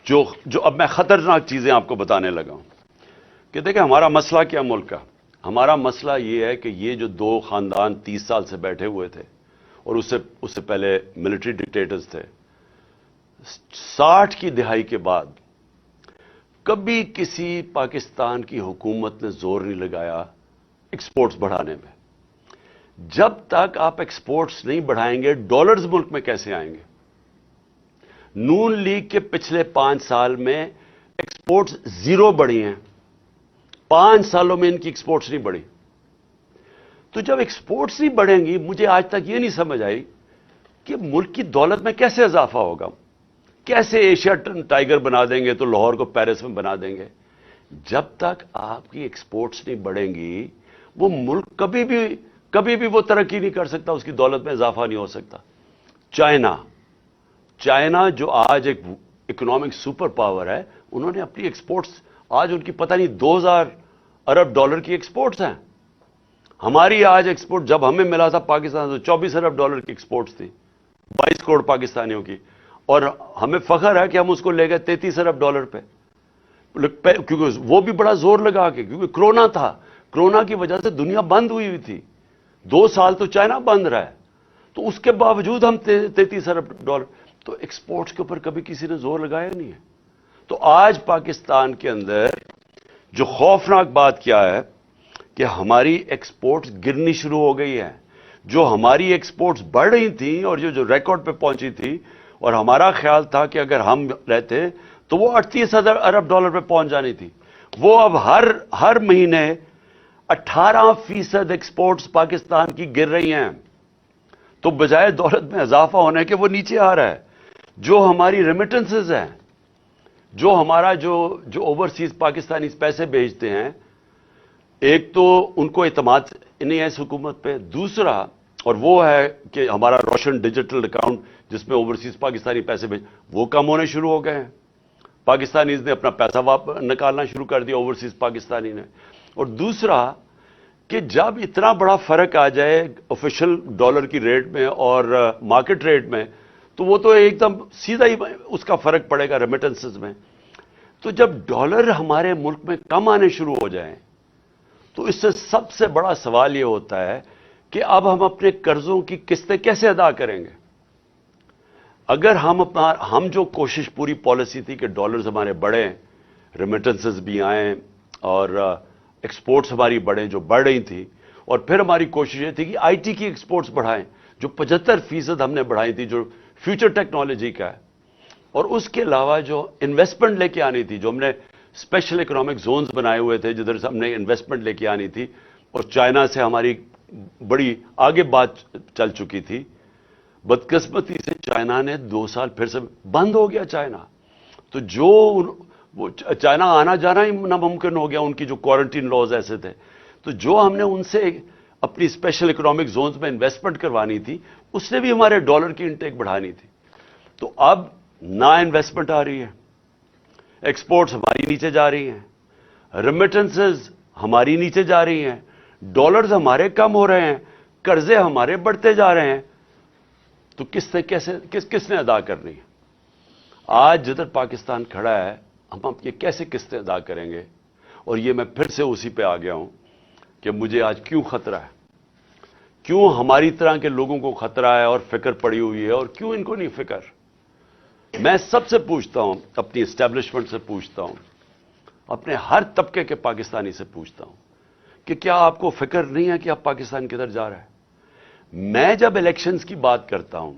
جو اب میں خطرناک چیزیں آپ کو بتانے لگا ہوں کہ دیکھیں ہمارا مسئلہ کیا ملک کا. ہمارا مسئلہ یہ ہے کہ یہ جو دو خاندان 30 سال سے بیٹھے ہوئے تھے اور اس سے پہلے ملٹری ڈکٹیٹرز تھے, 60 کی دہائی کے بعد کبھی کسی پاکستان کی حکومت نے زور نہیں لگایا ایکسپورٹس بڑھانے میں. جب تک آپ ایکسپورٹس نہیں بڑھائیں گے ڈالرز ملک میں کیسے آئیں گے؟ نون لیگ کے پچھلے 5 سال میں ایکسپورٹس زیرو بڑھی ہیں. 5 سالوں میں ان کی ایکسپورٹس نہیں بڑھی. تو جب ایکسپورٹس نہیں بڑھیں گی, مجھے آج تک یہ نہیں سمجھ آئی کہ ملک کی دولت میں کیسے اضافہ ہوگا. کیسے ایشیا ٹائیگر بنا دیں گے تو لاہور کو پیرس میں بنا دیں گے. جب تک آپ کی ایکسپورٹس نہیں بڑھیں گی وہ ملک کبھی بھی وہ ترقی نہیں کر سکتا, اس کی دولت میں اضافہ نہیں ہو سکتا. چائنا جو آج ایک اکنامک سپر پاور ہے, انہوں نے اپنی ایکسپورٹس آج ان کی پتہ نہیں 2000 ارب ڈالر کی ایکسپورٹس ہیں. ہماری آج ایکسپورٹ جب ہمیں ملا تھا پاکستان تو 24 ارب ڈالر کی ایکسپورٹس تھی 22 کروڑ پاکستانیوں کی, اور ہمیں فخر ہے کہ ہم اس کو لے گئے 33 ارب ڈالر پہ, کیونکہ وہ بھی بڑا زور لگا کے, کیونکہ کرونا تھا. کرونا کی وجہ سے دنیا بند ہوئی تھی, 2 سال تو چائنا بند رہا ہے, تو اس کے باوجود ہم 33 ارب ڈالر. تو ایکسپورٹس کے اوپر کبھی کسی نے زور لگایا نہیں ہے. تو آج پاکستان کے اندر جو خوفناک بات کیا ہے کہ ہماری ایکسپورٹس گرنی شروع ہو گئی ہے. جو ہماری ایکسپورٹس بڑھ رہی تھیں اور جو ریکارڈ پہ پہنچی تھی, اور ہمارا خیال تھا کہ اگر ہم رہتے تو وہ 38 ارب ڈالر پہ پہنچ جانی تھی, وہ اب ہر مہینے 18% ایکسپورٹس پاکستان کی گر رہی ہیں. تو بجائے دولت میں اضافہ ہونے کے وہ نیچے آ رہا ہے. جو ہماری ریمیٹنسز ہیں, جو ہمارا جو اوورسیز پاکستانی پیسے بھیجتے ہیں, ایک تو ان کو اعتماد نہیں ہے اس حکومت پہ, دوسرا اور وہ ہے کہ ہمارا روشن ڈیجیٹل اکاؤنٹ جس میں اوورسیز پاکستانی پیسے وہ کم ہونے شروع ہو گئے ہیں. پاکستانیز نے اپنا پیسہ نکالنا شروع کر دیا اوورسیز پاکستانی نے. اور دوسرا کہ جب اتنا بڑا فرق آ جائے آفیشل ڈالر کی ریٹ میں اور مارکیٹ ریٹ میں, تو وہ تو ایک دم سیدھا ہی اس کا فرق پڑے گا ریمیٹنسز میں. تو جب ڈالر ہمارے ملک میں کم آنے شروع ہو جائیں تو اس سے سب سے بڑا سوال یہ ہوتا ہے کہ اب ہم اپنے قرضوں کی قسطیں کیسے ادا کریں گے. اگر ہم جو کوشش پوری پالیسی تھی کہ ڈالرز ہمارے بڑھیں, ریمیٹنسز بھی آئیں اور ایکسپورٹس ہماری بڑھیں جو بڑھ رہی تھی, اور پھر ہماری کوشش یہ تھی کہ آئی ٹی کی ایکسپورٹس بڑھائیں جو 75% ہم نے بڑھائی تھی, جو فیوچر ٹیکنالوجی کا ہے, اور اس کے علاوہ جو انویسٹمنٹ لے کے آنی تھی, جو ہم نے اسپیشل اکنامک زونز بنائے ہوئے تھے جدھر سے ہم نے انویسٹمنٹ لے کے آنی تھی, اور چائنا سے ہماری بڑی آگے بات چل چکی تھی. بدقسمتی سے چائنا نے 2 سال پھر سے بند ہو گیا چائنا. تو وہ چائنا آنا جانا ہی ناممکن ہو گیا, ان کی جو کوارنٹین لاز ایسے تھے. تو جو ہم نے ان سے اپنی اسپیشل اکنامک زونز میں انویسٹمنٹ کروانی تھی, اس سے بھی ہمارے ڈالر کی انٹیک بڑھانی تھی. تو اب نہ انویسٹمنٹ آ رہی ہے, ایکسپورٹس ہماری نیچے جا رہی ہیں, ریمیٹنسز ہماری نیچے جا رہی ہیں, ڈالرز ہمارے کم ہو رہے ہیں, قرضے ہمارے بڑھتے جا رہے ہیں. تو کس نے ادا کرنی ہے؟ آج جدھر پاکستان کھڑا ہے ہم یہ کیسے قسطیں ادا کریں گے؟ اور یہ میں پھر سے اسی پہ آ گیا ہوں کہ مجھے آج کیوں خطرہ ہے, کیوں ہماری طرح کے لوگوں کو خطرہ ہے اور فکر پڑی ہوئی ہے, اور کیوں ان کو نہیں فکر. میں سب سے پوچھتا ہوں, اپنی اسٹیبلشمنٹ سے پوچھتا ہوں, اپنے ہر طبقے کے پاکستانی سے پوچھتا ہوں کہ کیا آپ کو فکر نہیں ہے کہ آپ پاکستان کدھر جا رہا ہے؟ میں جب الیکشنز کی بات کرتا ہوں,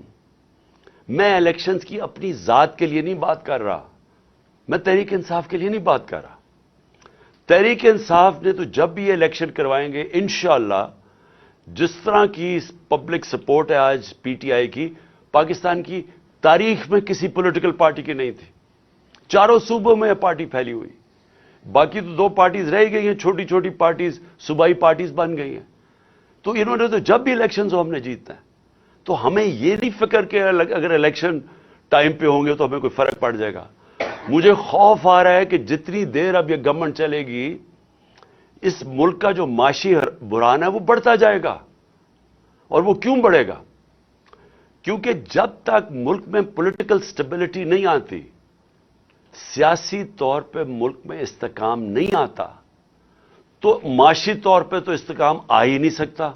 میں الیکشنز کی اپنی ذات کے لیے نہیں بات کر رہا, میں تحریک انصاف کے لیے نہیں بات کر رہا. تحریک انصاف نے تو جب بھی یہ الیکشن کروائیں گے انشاءاللہ, جس طرح کی پبلک سپورٹ ہے آج پی ٹی آئی کی, پاکستان کی تاریخ میں کسی پولیٹیکل پارٹی کی نہیں تھی. 4 صوبوں میں پارٹی پھیلی ہوئی, باقی تو 2 پارٹیز رہ گئی ہیں, چھوٹی چھوٹی پارٹیز, صوبائی پارٹیز بن گئی ہیں. تو انہوں نے تو جب بھی الیکشنز ہو ہم نے جیتنا ہے. تو ہمیں یہ نہیں فکر کہ اگر الیکشن ٹائم پہ ہوں گے تو ہمیں کوئی فرق پڑ جائے گا. مجھے خوف آ رہا ہے کہ جتنی دیر اب یہ گورنمنٹ چلے گی, اس ملک کا جو معاشی بحران ہے وہ بڑھتا جائے گا. اور وہ کیوں بڑھے گا؟ کیونکہ جب تک ملک میں پولیٹیکل سٹیبلٹی نہیں آتی, سیاسی طور پہ ملک میں استحکام نہیں آتا تو معاشی طور پہ تو استحکام آ ہی نہیں سکتا.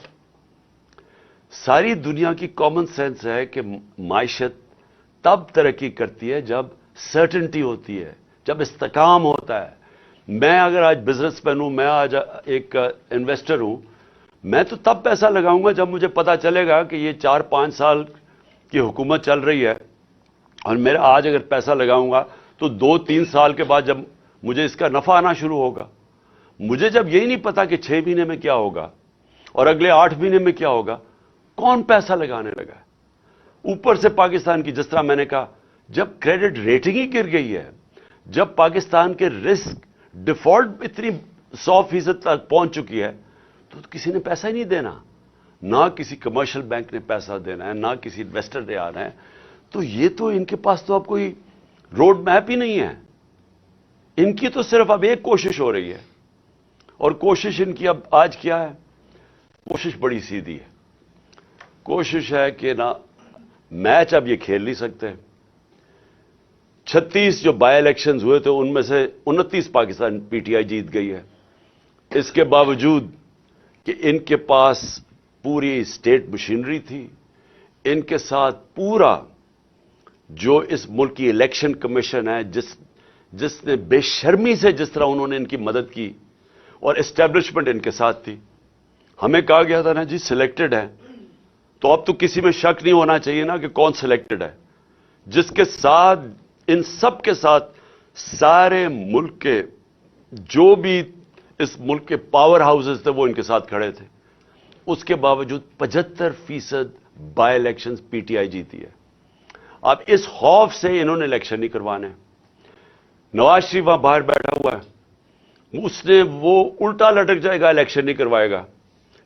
ساری دنیا کی کامن سینس ہے کہ معیشت تب ترقی کرتی ہے جب سرٹنٹی ہوتی ہے, جب استحکام ہوتا ہے. میں اگر آج بزنس مین ہوں, میں آج ایک انویسٹر ہوں, میں تو تب پیسہ لگاؤں گا جب مجھے پتا چلے گا کہ یہ 4-5 سال کی حکومت چل رہی ہے, اور میرا آج اگر پیسہ لگاؤں گا تو 2-3 سال کے بعد جب مجھے اس کا نفع آنا شروع ہوگا. مجھے جب یہی نہیں پتا کہ 6 مہینے میں کیا ہوگا اور اگلے 8 مہینے میں کیا ہوگا, کون پیسہ لگانے لگا ہے؟ اوپر سے پاکستان کی, جس طرح میں نے کہا, جب کریڈٹ ریٹنگ ہی گر گئی ہے, جب پاکستان کے رسک ڈیفالٹ اتنی 100% تک پہنچ چکی ہے, تو کسی نے پیسہ ہی نہیں دینا. نہ کسی کمرشل بینک نے پیسہ دینا ہے, نہ کسی انویسٹر نے آنا ہے. تو یہ تو ان کے پاس تو اب کوئی روڈ میپ ہی نہیں ہے. ان کی تو صرف اب ایک کوشش ہو رہی ہے, اور کوشش ان کی اب آج کیا ہے؟ کوشش بڑی سیدھی ہے. کوشش ہے کہ نہ میچ اب یہ کھیل نہیں سکتے. 36 جو بائی الیکشنز ہوئے تھے ان میں سے 29 پاکستان پی ٹی آئی جیت گئی ہے. اس کے باوجود کہ ان کے پاس پوری اسٹیٹ مشینری تھی, ان کے ساتھ پورا جو اس ملک کی الیکشن کمیشن ہے, جس نے بے شرمی سے جس طرح انہوں نے ان کی مدد کی, اور اسٹیبلشمنٹ ان کے ساتھ تھی. ہمیں کہا گیا تھا نا جی سلیکٹڈ ہے, تو اب تو کسی میں شک نہیں ہونا چاہیے نا کہ کون سلیکٹڈ ہے. جس کے ساتھ, ان سب کے ساتھ سارے ملک کے جو بھی اس ملک کے پاور ہاؤسز تھے وہ ان کے ساتھ کھڑے تھے. اس کے باوجود 75% by elections P T I جیتی ہے. اب اس خوف سے انہوں نے الیکشن نہیں کروانے. نواز شریف وہاں باہر بیٹھا ہوا ہے, اس نے وہ الٹا لٹک جائے گا, الیکشن نہیں کروائے گا,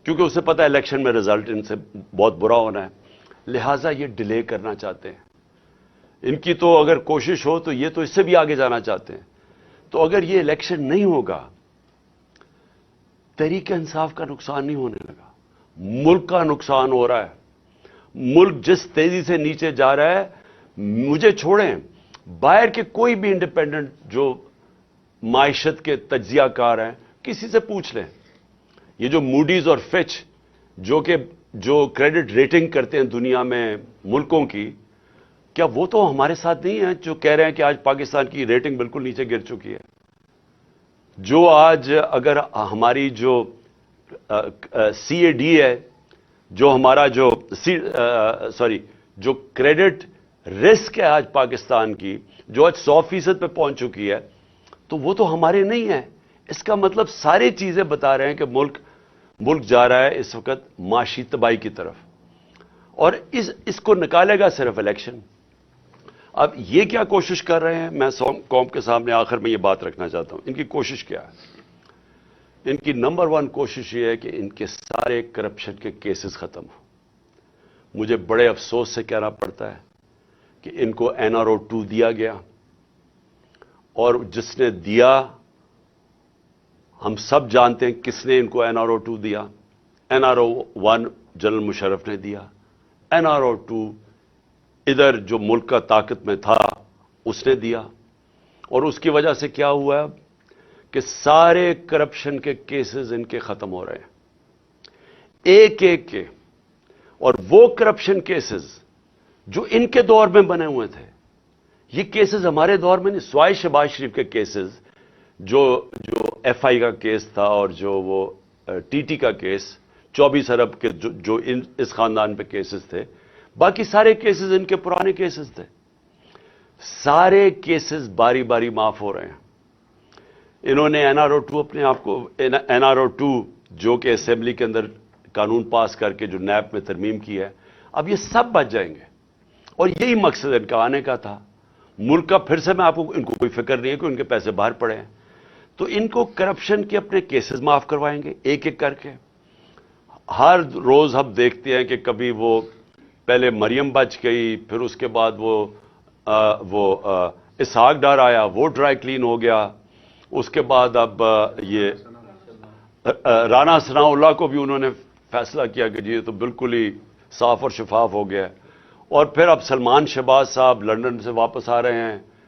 کیونکہ اسے پتا ہے الیکشن میں رزلٹ ان سے بہت برا ہونا ہے. لہٰذا یہ ڈیلے کرنا چاہتے ہیں. ان کی تو اگر کوشش ہو تو یہ تو اس سے بھی آگے جانا چاہتے ہیں. تو اگر یہ الیکشن نہیں ہوگا, تحریک انصاف کا نقصان نہیں ہونے لگا, ملک کا نقصان ہو رہا ہے. ملک جس تیزی سے نیچے جا رہا ہے, مجھے چھوڑیں, باہر کے کوئی بھی انڈیپینڈنٹ جو معیشت کے تجزیہ کار ہیں, کسی سے پوچھ لیں. یہ جو موڈیز اور فچ جو کریڈٹ ریٹنگ کرتے ہیں دنیا میں ملکوں کی, کیا وہ تو ہمارے ساتھ نہیں ہیں جو کہہ رہے ہیں کہ آج پاکستان کی ریٹنگ بالکل نیچے گر چکی ہے؟ جو آج اگر ہماری جو سی اے ڈی ہے, جو ہمارا جو جو کریڈٹ رسک ہے آج پاکستان کی, جو آج 100% پہ پہنچ چکی ہے, تو وہ تو ہمارے نہیں ہے. اس کا مطلب ساری چیزیں بتا رہے ہیں کہ ملک جا رہا ہے اس وقت معاشی تباہی کی طرف, اور اس کو نکالے گا صرف الیکشن. اب یہ کیا کوشش کر رہے ہیں, میں قوم کے سامنے آخر میں یہ بات رکھنا چاہتا ہوں. ان کی کوشش کیا ہے؟ ان کی نمبر 1 کوشش یہ ہے کہ ان کے سارے کرپشن کے کیسز ختم ہوں. مجھے بڑے افسوس سے کہنا پڑتا ہے کہ ان کو NRO 2 دیا گیا, اور جس نے دیا ہم سب جانتے ہیں کس نے ان کو NRO 2 دیا. NRO 1 جنرل مشرف نے دیا, NRO 2 ادھر جو ملک کا طاقت میں تھا اس نے دیا. اور اس کی وجہ سے کیا ہوا ہے کہ سارے کرپشن کے کیسز ان کے ختم ہو رہے ہیں, ایک ایک کے. اور وہ کرپشن کیسز جو ان کے دور میں بنے ہوئے تھے, یہ کیسز ہمارے دور میں نہیں. سوائے شہباز شریف کے کیسز, جو FI کا کیس تھا, اور جو وہ TT کا کیس, 24 ارب کے جو اس خاندان پہ کیسز تھے, باقی سارے کیسز ان کے پرانے کیسز تھے. سارے کیسز باری باری معاف ہو رہے ہیں. انہوں نے NRO 2 اپنے آپ کو, NRO 2 جو کہ اسمبلی کے اندر قانون پاس کر کے جو نیب میں ترمیم کی ہے, اب یہ سب بچ جائیں گے. اور یہی مقصد ان کا آنے کا تھا. ملک کا پھر سے میں آپ کو, ان کو کوئی فکر نہیں ہے کہ ان کے پیسے باہر پڑے ہیں, تو ان کو کرپشن کے اپنے کیسز معاف کروائیں گے ایک ایک کر کے. ہر روز ہم دیکھتے ہیں کہ کبھی وہ پہلے مریم بچ گئی, پھر اس کے بعد وہ اسحاق ڈار آیا, وہ ڈرائی کلین ہو گیا. اس کے بعد اب یہ رانا ثناء اللہ کو بھی انہوں نے فیصلہ کیا کہ یہ تو بالکل ہی صاف اور شفاف ہو گیا. اور پھر اب سلمان شہباز صاحب لندن سے واپس آ رہے ہیں,